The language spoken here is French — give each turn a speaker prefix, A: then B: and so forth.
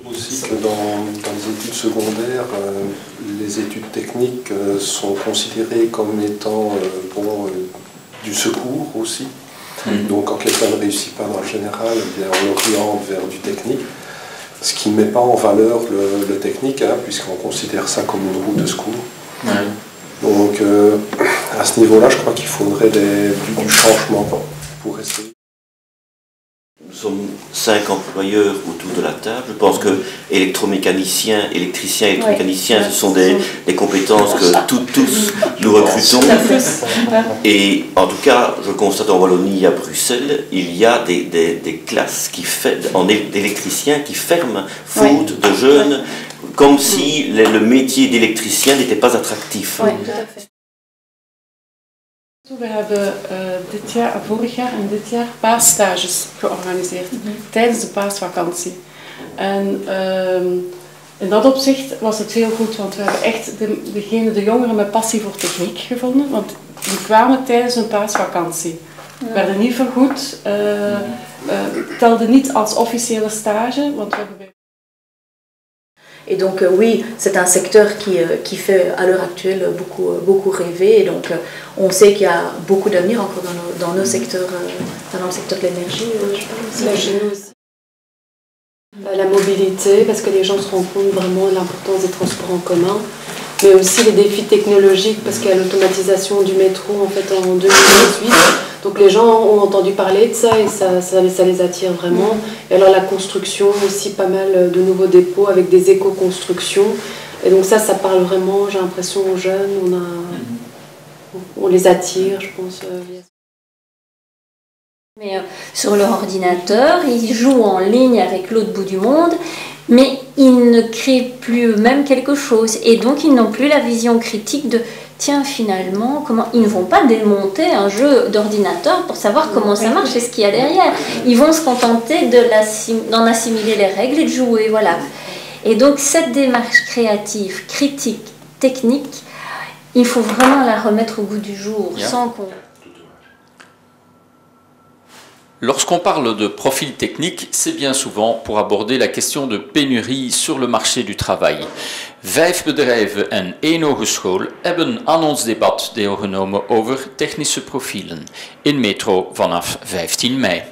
A: Aussi que dans les études secondaires, les études techniques sont considérées comme étant du secours aussi. Donc quand quelqu'un ne réussit pas dans le général, eh bien, on l'oriente vers du technique. Ce qui ne met pas en valeur le technique, hein, puisqu'on considère ça comme une route de secours. Donc à ce niveau-là, je crois qu'il faudrait du changement pour essayer.
B: Nous sommes 5 employeurs autour de la table. Je pense que électromécaniciens, électriciens, électromécaniciens, ce sont des compétences que tous nous recrutons. Et en tout cas, je constate en Wallonie, à Bruxelles, il y a des classes d'électriciens qui ferment, faute de jeunes, comme si le métier d'électricien n'était pas attractif.
C: Oui, tout à fait. We hebben vorig jaar en dit jaar paasstages georganiseerd tijdens de paasvakantie. En in dat opzicht was het heel goed, want we hebben echt de jongeren met passie voor techniek gevonden, want die kwamen tijdens een paasvakantie. Werden niet vergoed, telden niet als officiële stage, want we hebben...
D: Et donc oui, c'est un secteur qui fait à l'heure actuelle beaucoup rêver. Et donc on sait qu'il y a beaucoup d'avenir encore dans nos secteurs, dans le secteur de l'énergie, je pense.
E: Chez nous aussi. La mobilité, parce que les gens se rendent compte vraiment de l'importance des transports en commun, mais aussi les défis technologiques, parce qu'il y a l'automatisation du métro en fait en 2018. Donc les gens ont entendu parler de ça et ça les attire vraiment. Et alors la construction aussi, pas mal de nouveaux dépôts avec des éco-constructions. Et donc ça parle vraiment, j'ai l'impression, aux jeunes, on les attire, je pense.
F: Mais sur leur ordinateur, ils jouent en ligne avec l'autre bout du monde, mais ils ne créent plus eux-mêmes quelque chose. Et donc ils n'ont plus la vision critique de tiens, finalement, comment ils ne vont pas démonter un jeu d'ordinateur pour savoir comment ça marche et ce qu'il y a derrière. Ils vont se contenter d'en assimiler les règles et de jouer, voilà. Et donc cette démarche créative, critique, technique, il faut vraiment la remettre au goût du jour, sans qu'on...
G: Lorsqu'on parle de profil technique, c'est bien souvent pour aborder la question de pénurie sur le marché du travail. 5 bedrijven en 1 hogeschool hebben aan ons debat deelgenomen over technische profielen in Metro vanaf 15 mei.